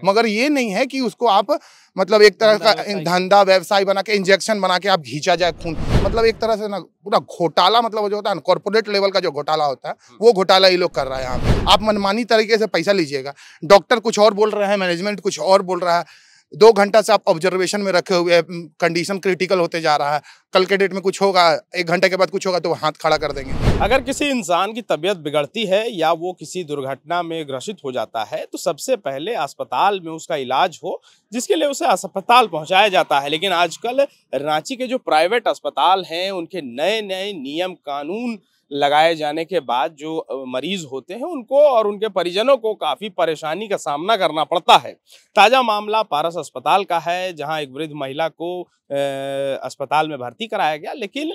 मगर ये नहीं है कि उसको आप मतलब एक तरह का धंधा व्यवसाय बना के इंजेक्शन बना के आप घींचा जाए खून। मतलब एक तरह से ना पूरा घोटाला, मतलब जो होता है ना कॉर्पोरेट लेवल का जो घोटाला होता है, वो घोटाला ये लोग कर रहा है यहाँ पे। आप मनमानी तरीके से पैसा लीजिएगा, डॉक्टर कुछ और बोल रहे हैं, मैनेजमेंट कुछ और बोल रहा है। 2 घंटा से आप ऑब्जर्वेशन में रखे हुए, कंडीशन क्रिटिकल होते जा रहा है, कल के डेट में कुछ होगा, 1 घंटे के बाद कुछ होगा तो हाथ खड़ा कर देंगे। अगर किसी इंसान की तबीयत बिगड़ती है या वो किसी दुर्घटना में ग्रसित हो जाता है तो सबसे पहले अस्पताल में उसका इलाज हो, जिसके लिए उसे अस्पताल पहुंचाया जाता है। लेकिन आजकल रांची के जो प्राइवेट अस्पताल हैं उनके नए नए नियम कानून लगाए जाने के बाद जो मरीज होते हैं उनको और उनके परिजनों को काफ़ी परेशानी का सामना करना पड़ता है। ताज़ा मामला पारस अस्पताल का है, जहां एक वृद्ध महिला को अस्पताल में भर्ती कराया गया, लेकिन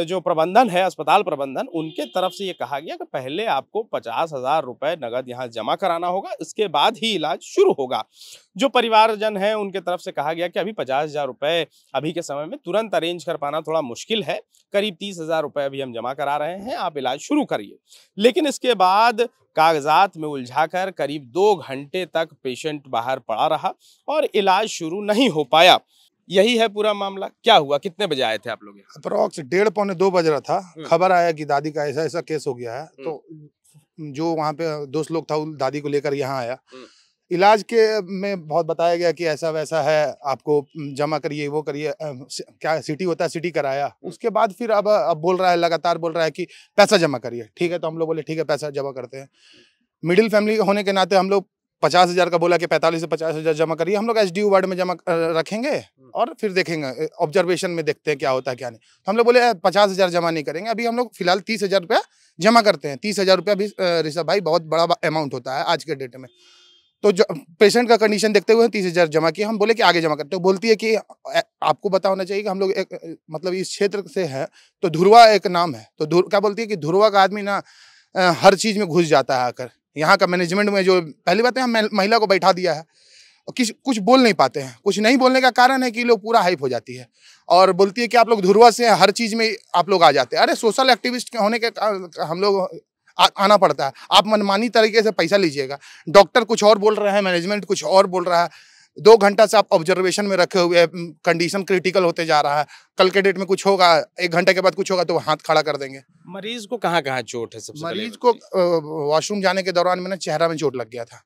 जो प्रबंधन है, अस्पताल प्रबंधन, उनके तरफ से ये कहा गया कि पहले आपको 50,000 रुपए नगद यहाँ जमा कराना होगा, इसके बाद ही इलाज शुरू होगा। जो परिवारजन है उनके तरफ से कहा गया कि अभी 50,000 रुपए अभी के समय में तुरंत अरेंज कर पाना थोड़ा मुश्किल है, करीब 30,000 रुपए अभी हम जमा करा रहे हैं, आप इलाज शुरू करिए। लेकिन इसके बाद कागजात में उलझाकर करीब 2 घंटे तक पेशेंट बाहर पड़ा रहा और इलाज शुरू नहीं हो पाया। यही है पूरा मामला। क्या हुआ, कितने बजे आए थे आप लोग? अप्रॉक्स 1:30 पौने 2 बज रहा था। खबर आया कि दादी का ऐसा ऐसा केस हो गया है, तो जो वहाँ पे दोस्त लोग था वो दादी को लेकर यहाँ आया। इलाज के में बहुत बताया गया कि ऐसा वैसा है, आपको जमा करिए, वो करिए, क्या सिटी होता है, सिटी कराया। उसके बाद फिर अब बोल रहा है, लगातार बोल रहा है कि पैसा जमा करिए। ठीक है, तो हम लोग बोले ठीक है पैसा जमा करते हैं। मिडिल फैमिली होने के नाते हम लोग 50,000 का बोला कि 45 से 50,000 जमा करिए, हम लोग एसडीओ वार्ड में जमा रखेंगे और फिर देखेंगे, ऑब्जर्वेशन में देखते हैं क्या होता है क्या नहीं। तो हम लोग बोले 50,000 जमा नहीं करेंगे, अभी हम लोग फिलहाल 30,000 रुपया जमा करते हैं। 30,000 रुपया भी ऋषभ भाई बहुत बड़ा अमाउंट होता है आज के डेट में। तो जो पेशेंट का कंडीशन देखते हुए 30,000 जमा किया। हम बोले कि आगे जमा करते हो। बोलती है कि आपको पता होना चाहिए कि हम लोग एक मतलब इस क्षेत्र से है, तो धुरवा एक नाम है, तो क्या बोलती है कि धुरवा का आदमी ना हर चीज में घुस जाता है आकर। यहाँ का मैनेजमेंट में जो पहली बात है, हम महिला को बैठा दिया है, कुछ बोल नहीं पाते हैं। कुछ नहीं बोलने का कारण है कि लोग पूरा हाइप हो जाती है और बोलती है कि आप लोग धुरवा से हर चीज में आप लोग आ जाते हैं। अरे सोशल एक्टिविस्ट होने के हम लोग आना पड़ता है। आप मनमानी तरीके से पैसा लीजिएगा, डॉक्टर कुछ और बोल रहे हैं, मैनेजमेंट कुछ और बोल रहा है। 2 घंटा से आप ऑब्जर्वेशन में रखे हुए, कंडीशन क्रिटिकल होते जा रहा है, कल के डेट में कुछ होगा, 1 घंटे के बाद कुछ होगा तो हाथ खड़ा कर देंगे। मरीज को कहाँ चोट है? सबसे मरीज को वॉशरूम जाने के दौरान में ना चेहरा में चोट लग गया था,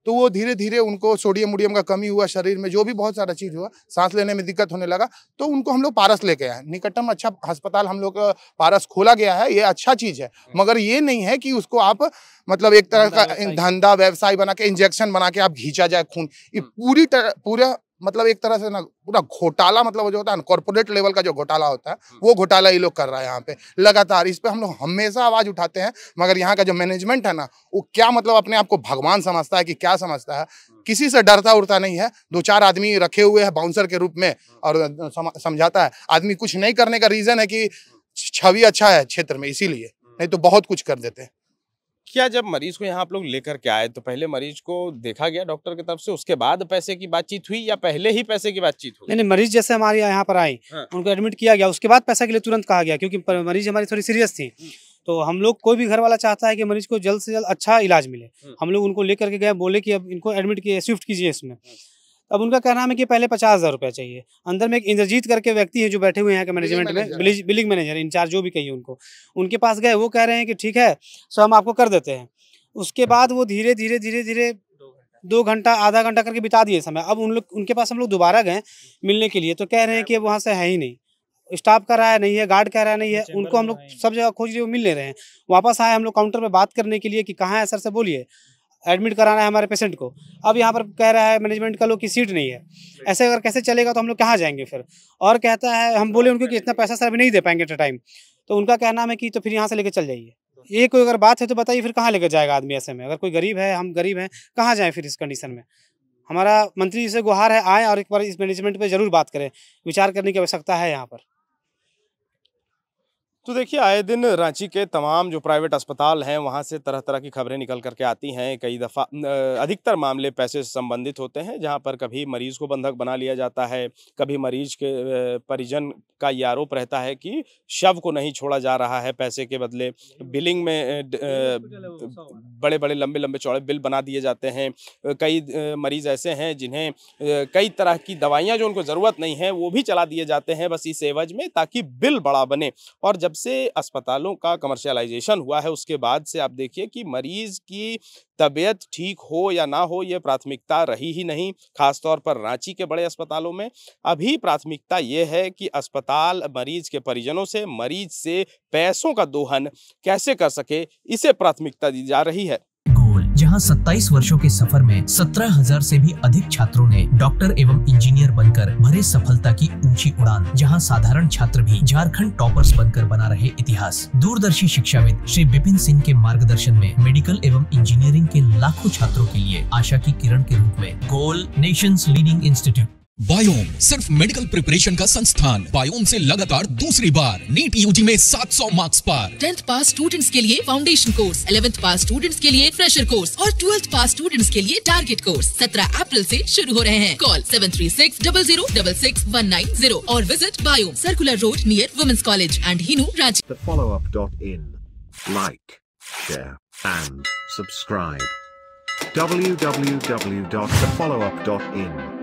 तो वो धीरे धीरे उनको सोडियम वोडियम का कमी हुआ शरीर में, जो भी बहुत सारा चीज हुआ, सांस लेने में दिक्कत होने लगा, तो उनको हम लोग पारस लेके आए। निकटतम अच्छा अस्पताल हम लोग पारस खोला गया है, ये अच्छा चीज है। मगर ये नहीं है कि उसको आप मतलब एक तरह का धंधा व्यवसाय बना के इंजेक्शन बना के आप घींचा जाए खून। ये पूरा मतलब एक तरह से ना पूरा घोटाला, मतलब जो होता है ना कॉर्पोरेट लेवल का जो घोटाला होता है, वो घोटाला ये लोग कर रहा है यहाँ पे लगातार। इस पे हम लोग हमेशा आवाज उठाते हैं, मगर यहाँ का जो मैनेजमेंट है ना, वो क्या मतलब अपने आप को भगवान समझता है कि क्या समझता है, किसी से डरता उड़ता नहीं है। 2-4 आदमी रखे हुए हैं बाउंसर के रूप में और समझाता है। आदमी कुछ नहीं करने का रीजन है कि छवि अच्छा है क्षेत्र में, इसीलिए, नहीं तो बहुत कुछ कर देते हैं। क्या जब मरीज को यहाँ आप लोग लेकर के आए तो पहले मरीज को देखा गया डॉक्टर की तरफ से, उसके बाद पैसे की बातचीत हुई या पहले ही पैसे की बातचीत हुई? नहीं, मरीज जैसे हमारे यहाँ पर आए, उनको एडमिट किया गया, उसके बाद पैसा के लिए तुरंत कहा गया, क्योंकि मरीज हमारी थोड़ी सीरियस थी। तो हम लोग, कोई भी घर वाला चाहता है कि मरीज को जल्द से जल्द अच्छा इलाज मिले। हम लोग उनको लेकर के गए, बोले कि अब इनको एडमिट किए, शिफ्ट कीजिए इसमें। अब उनका कहना है कि पहले 50,000 रुपया चाहिए। अंदर में एक इंद्रजीत करके व्यक्ति है जो बैठे हुए हैं के मैनेजमेंट में, बिलिंग मैनेजर, इंचार्ज जो भी कहिए उनको, उनके पास गए। वो कह रहे हैं कि ठीक है सो हम आपको कर देते हैं। उसके बाद वो धीरे धीरे 2 घंटा आधा घंटा करके बिता दिए समय। अब उनके पास हम लोग दोबारा गए मिलने के लिए, तो कह रहे हैं कि वहाँ से है ही नहीं, स्टाफ का रहा है नहीं है, गार्ड कह रहा है नहीं है। उनको हम लोग सब जगह खोज लिए, वो मिल ले रहे हैं। वापस आए हम लोग काउंटर पे बात करने के लिए कि कहाँ है सर से बोलिए, एडमिट कराना है हमारे पेशेंट को। अब यहाँ पर कह रहा है मैनेजमेंट का लोग की सीट नहीं है। ऐसे अगर कैसे चलेगा तो हम लोग कहाँ जाएंगे फिर। और कहता है, हम बोले उनको कि इतना पैसा सर अभी नहीं दे पाएंगे एट टाइम। तो उनका कहना है कि तो फिर यहाँ से लेके चल जाइए। ये कोई अगर बात है तो बताइए, फिर कहाँ लेकर जाएगा आदमी ऐसे में? अगर कोई गरीब है, हम गरीब हैं, कहाँ जाएं फिर इस कंडीशन में? हमारा मंत्री जी से गुहार है, आए और एक बार इस मैनेजमेंट पे जरूर बात करें, विचार करने की आवश्यकता है यहाँ पर। तो देखिए, आए दिन रांची के तमाम जो प्राइवेट अस्पताल हैं वहाँ से तरह तरह की खबरें निकल करके आती हैं। कई दफ़ा अधिकतर मामले पैसे से संबंधित होते हैं, जहाँ पर कभी मरीज़ को बंधक बना लिया जाता है, कभी मरीज के परिजन का ये आरोप रहता है कि शव को नहीं छोड़ा जा रहा है पैसे के बदले। बिलिंग में बड़े बड़े लंबे लंबे चौड़े बिल बना दिए जाते हैं। कई मरीज़ ऐसे हैं जिन्हें कई तरह की दवाइयाँ जो उनको ज़रूरत नहीं है वो भी चला दिए जाते हैं बस इस एवज में, ताकि बिल बड़ा बने। और जब से अस्पतालों का कमर्शियलाइजेशन हुआ है उसके बाद से आप देखिए कि मरीज की तबीयत ठीक हो या ना हो ये प्राथमिकता रही ही नहीं। खासतौर पर रांची के बड़े अस्पतालों में अभी प्राथमिकता ये है कि अस्पताल मरीज के परिजनों से, मरीज से पैसों का दोहन कैसे कर सके, इसे प्राथमिकता दी जा रही है। जहां 27 वर्षों के सफर में 17,000 से भी अधिक छात्रों ने डॉक्टर एवं इंजीनियर बनकर भरे सफलता की ऊंची उड़ान, जहां साधारण छात्र भी झारखंड टॉपर्स बनकर बना रहे इतिहास। दूरदर्शी शिक्षाविद श्री विपिन सिंह के मार्गदर्शन में मेडिकल एवं इंजीनियरिंग के लाखों छात्रों के लिए आशा की किरण के रूप में गोल नेशंस लीडिंग इंस्टीट्यूट। बायोम सिर्फ मेडिकल प्रिपरेशन का संस्थान। बायोम से लगातार दूसरी बार नीट यूजी में 700 मार्क्स पार। 10th पास स्टूडेंट्स के लिए फाउंडेशन कोर्स, 11th पास स्टूडेंट्स के लिए फ्रेशर कोर्स और 12th पास स्टूडेंट्स के लिए टारगेट कोर्स 17 अप्रैल से शुरू हो रहे हैं। कॉल 7360066190 और visit Biyom, circular road near women's college and Hinoo, Ranchi. thefollowup.in. Like, share and subscribe. www.thefollowup.in